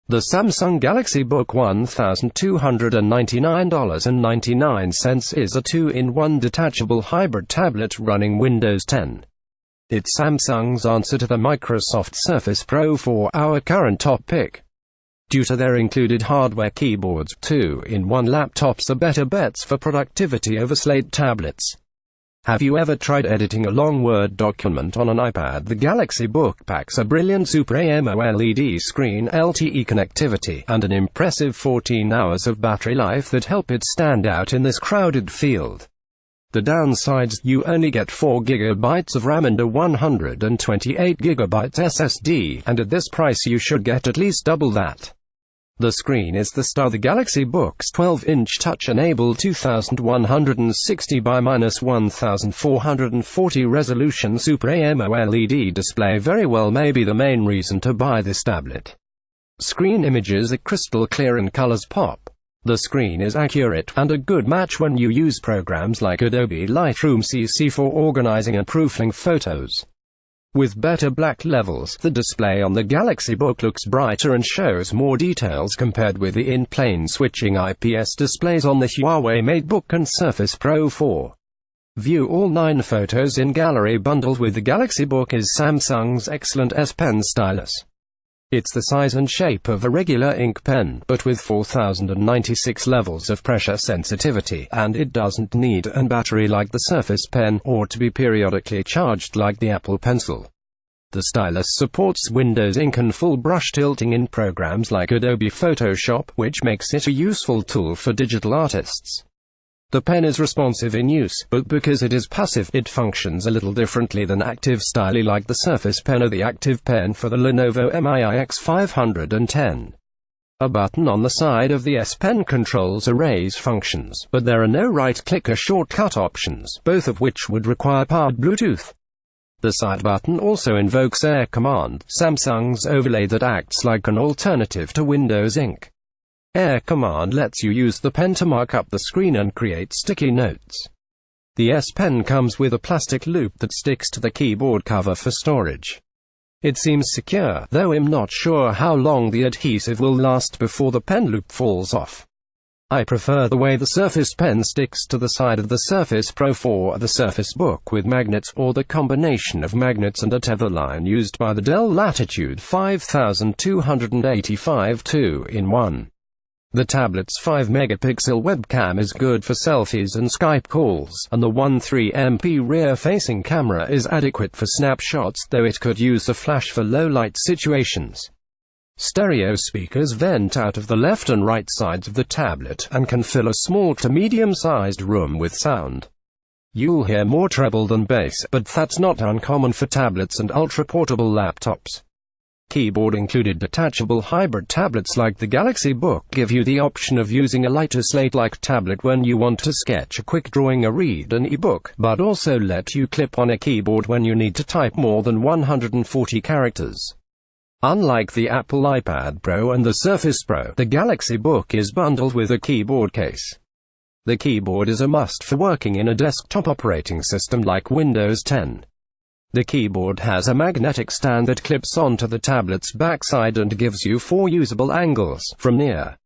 The Samsung Galaxy Book $1,299.99 is a 2-in-1 detachable hybrid tablet running Windows 10. It's Samsung's answer to the Microsoft Surface Pro 4, our current top pick. Due to their included hardware keyboards, 2-in-1 laptops are better bets for productivity over slate tablets. Have you ever tried editing a long Word document on an iPad? The Galaxy Book packs a brilliant Super AMOLED screen, LTE connectivity, and an impressive 14 hours of battery life that help it stand out in this crowded field. The downsides: you only get 4 GB of RAM and a 128 GB SSD, and at this price you should get at least double that. The screen is the star. The Galaxy Book's 12-inch touch-enabled 2160 by -1440 resolution Super AMOLED display very well may be the main reason to buy this tablet. Screen images are crystal clear and colors pop. The screen is accurate, and a good match when you use programs like Adobe Lightroom CC for organizing and proofing photos. With better black levels, the display on the Galaxy Book looks brighter and shows more details compared with the in-plane switching IPS displays on the Huawei MateBook and Surface Pro 4. View all 9 photos in gallery. Bundled with the Galaxy Book is Samsung's excellent S Pen stylus. It's the size and shape of a regular ink pen, but with 4096 levels of pressure sensitivity, and it doesn't need a battery like the Surface Pen, or to be periodically charged like the Apple Pencil. The stylus supports Windows Ink and full brush tilting in programs like Adobe Photoshop, which makes it a useful tool for digital artists. The pen is responsive in use, but because it is passive, it functions a little differently than active style like the Surface Pen or the Active Pen for the Lenovo MIX 510. A button on the side of the S Pen controls arrays functions, but there are no right-click or shortcut options, both of which would require powered Bluetooth. The side button also invokes Air Command, Samsung's overlay that acts like an alternative to Windows Ink. Air Command lets you use the pen to mark up the screen and create sticky notes. The S Pen comes with a plastic loop that sticks to the keyboard cover for storage. It seems secure, though I'm not sure how long the adhesive will last before the pen loop falls off. I prefer the way the Surface Pen sticks to the side of the Surface Pro 4 or the Surface Book with magnets, or the combination of magnets and a tether line used by the Dell Latitude 5285 2-in-1. The tablet's 5-megapixel webcam is good for selfies and Skype calls, and the 13MP rear-facing camera is adequate for snapshots, though it could use a flash for low-light situations. Stereo speakers vent out of the left and right sides of the tablet, and can fill a small to medium-sized room with sound. You'll hear more treble than bass, but that's not uncommon for tablets and ultra-portable laptops. Keyboard included. Detachable hybrid tablets like the Galaxy Book give you the option of using a lighter slate-like tablet when you want to sketch a quick drawing or read an e-book, but also let you clip on a keyboard when you need to type more than 140 characters. Unlike the Apple iPad Pro and the Surface Pro, the Galaxy Book is bundled with a keyboard case. The keyboard is a must for working in a desktop operating system like Windows 10. The keyboard has a magnetic stand that clips onto the tablet's backside and gives you 4 usable angles, from near,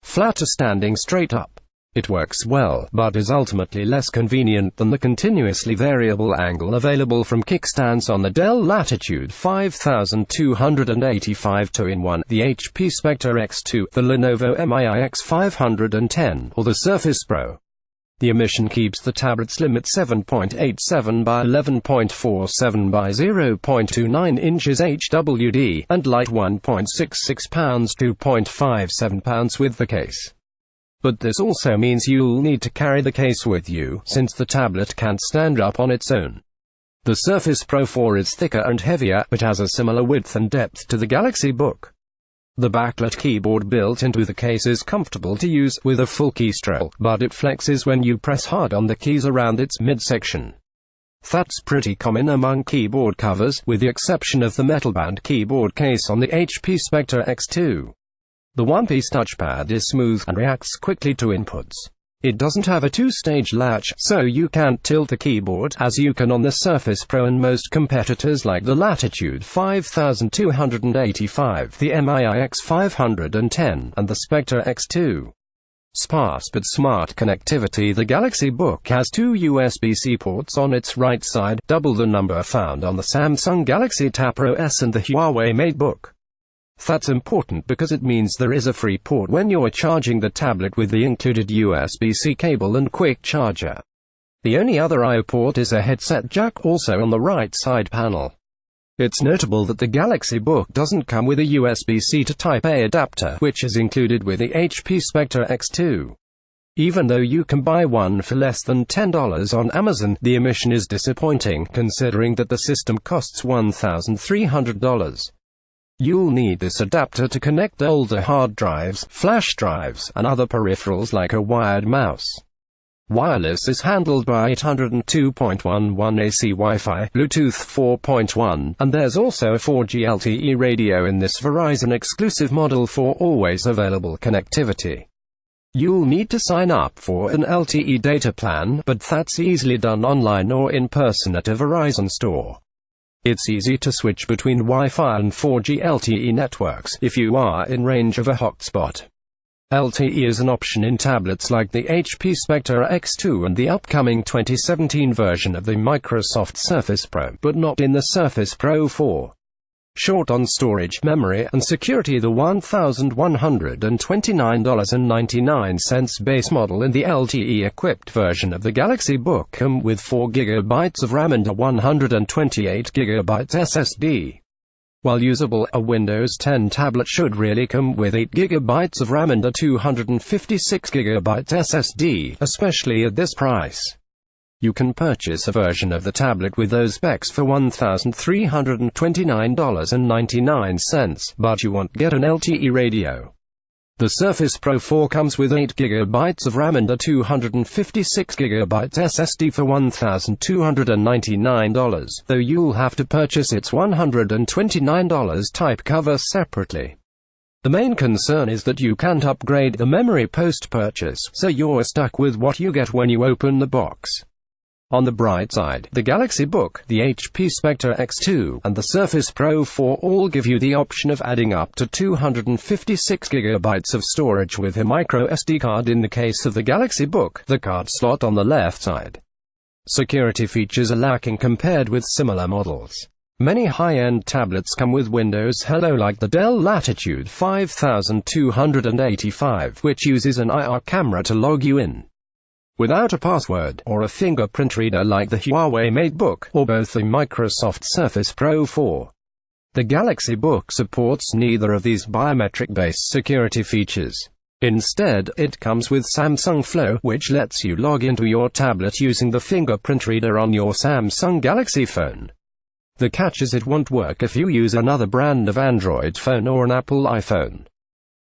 flat to standing straight up. It works well, but is ultimately less convenient than the continuously variable angle available from kickstands on the Dell Latitude 5285 2-in-1, the HP Spectre X2, the Lenovo MIX 510, or the Surface Pro. The emission keeps the tablet slim at 7.87 by 11.47 by 0.29 inches HWD, and light 1.66 pounds 2.57 pounds with the case. But this also means you'll need to carry the case with you, since the tablet can't stand up on its own. The Surface Pro 4 is thicker and heavier, but has a similar width and depth to the Galaxy Book. The backlit keyboard built into the case is comfortable to use, with a full keystroke, but it flexes when you press hard on the keys around its midsection. That's pretty common among keyboard covers, with the exception of the metal-bound keyboard case on the HP Spectre X2. The one-piece touchpad is smooth and reacts quickly to inputs. It doesn't have a two-stage latch, so you can't tilt the keyboard as you can on the Surface Pro and most competitors like the Latitude 5285, the MIIX 510, and the Spectre X2. Sparse but smart connectivity. The Galaxy Book has two USB-C ports on its right side, double the number found on the Samsung Galaxy Tab Pro S and the Huawei MateBook. That's important because it means there is a free port when you're charging the tablet with the included USB-C cable and quick charger. The only other I/O port is a headset jack, also on the right side panel. It's notable that the Galaxy Book doesn't come with a USB-C to Type-A adapter, which is included with the HP Spectre X2. Even though you can buy one for less than $10 on Amazon, the omission is disappointing, considering that the system costs $1,300. You'll need this adapter to connect older hard drives, flash drives, and other peripherals like a wired mouse. Wireless is handled by 802.11 AC Wi-Fi, Bluetooth 4.1, and there's also a 4G LTE radio in this Verizon-exclusive model for always available connectivity. You'll need to sign up for an LTE data plan, but that's easily done online or in person at a Verizon store. It's easy to switch between Wi-Fi and 4G LTE networks if you are in range of a hotspot. LTE is an option in tablets like the HP Spectre X2 and the upcoming 2017 version of the Microsoft Surface Pro, but not in the Surface Pro 4. Short on storage, memory, and security. The $1,129.99 base model in the LTE-equipped version of the Galaxy Book come with 4 GB of RAM and a 128 GB SSD. While usable, a Windows 10 tablet should really come with 8 GB of RAM and a 256 GB SSD, especially at this price. You can purchase a version of the tablet with those specs for $1,329.99, but you won't get an LTE radio. The Surface Pro 4 comes with 8 GB of RAM and a 256 GB SSD for $1,299, though you'll have to purchase its $129 type cover separately. The main concern is that you can't upgrade the memory post-purchase, so you're stuck with what you get when you open the box. On the bright side, the Galaxy Book, the HP Spectre X2, and the Surface Pro 4 all give you the option of adding up to 256 GB of storage with a micro SD card in the case of the Galaxy Book, the card slot on the left side. Security features are lacking compared with similar models. Many high-end tablets come with Windows Hello, like the Dell Latitude 5285, which uses an IR camera to log you in. Without a password, or a fingerprint reader like the Huawei MateBook, or both the Microsoft Surface Pro 4. The Galaxy Book supports neither of these biometric-based security features. Instead, it comes with Samsung Flow, which lets you log into your tablet using the fingerprint reader on your Samsung Galaxy phone. The catch is it won't work if you use another brand of Android phone or an Apple iPhone.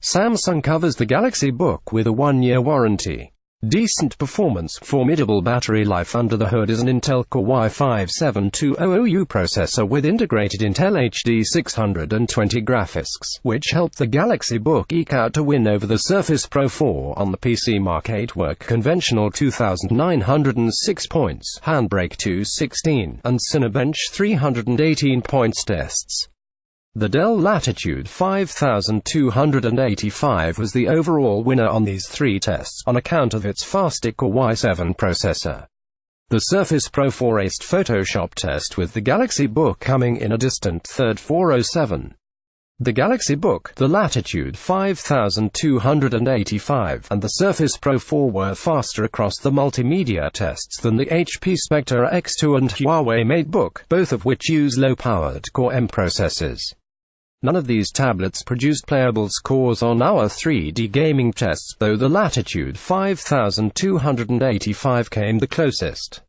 Samsung covers the Galaxy Book with a 1-year warranty. Decent performance, formidable battery life. Under the hood is an Intel Core i5-7200U processor with integrated Intel HD 620 graphics, which helped the Galaxy Book eke out a win over the Surface Pro 4 on the PC Market Work Conventional 2,906 points, Handbrake 216, and Cinebench 318 points tests. The Dell Latitude 5285 was the overall winner on these three tests, on account of its faster Core i7 processor. The Surface Pro 4 aced Photoshop test, with the Galaxy Book coming in a distant third, 407. The Galaxy Book, the Latitude 5285, and the Surface Pro 4 were faster across the multimedia tests than the HP Spectre X2 and Huawei MateBook, both of which use low-powered Core M processors. None of these tablets produced playable scores on our 3D gaming tests, though the Latitude 5285 came the closest.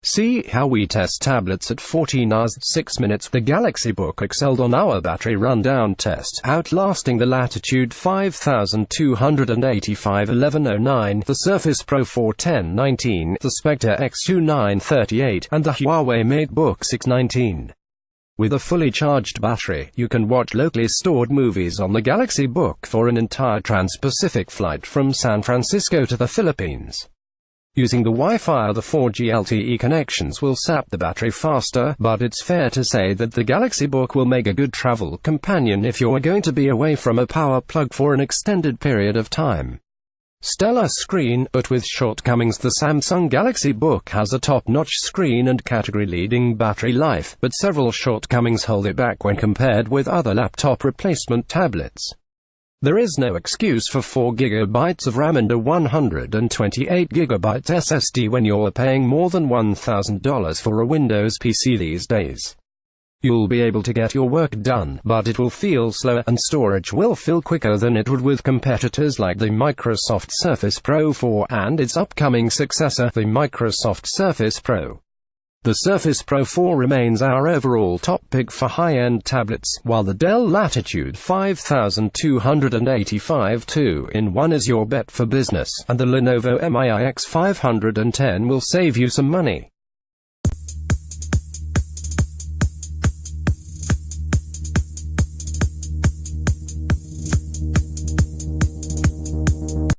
See how we test tablets at 14 hours 6 minutes. The Galaxy Book excelled on our battery rundown test, outlasting the Latitude 5285 1109, the Surface Pro 4 1019, the Spectre X2 938, and the Huawei MateBook 619. With a fully charged battery, you can watch locally stored movies on the Galaxy Book for an entire trans-Pacific flight from San Francisco to the Philippines. Using the Wi-Fi or the 4G LTE connections will sap the battery faster, but it's fair to say that the Galaxy Book will make a good travel companion if you're going to be away from a power plug for an extended period of time. Stellar screen, but with shortcomings. The Samsung Galaxy Book has a top-notch screen and category-leading battery life, but several shortcomings hold it back when compared with other laptop replacement tablets. There is no excuse for 4 GB of RAM and a 128 GB SSD when you're paying more than $1,000 for a Windows PC these days. You'll be able to get your work done, but it will feel slower, and storage will fill quicker than it would with competitors like the Microsoft Surface Pro 4 and its upcoming successor, the Microsoft Surface Pro. The Surface Pro 4 remains our overall top pick for high-end tablets, while the Dell Latitude 5285 2-in-1 is your bet for business, and the Lenovo MIX 510 will save you some money.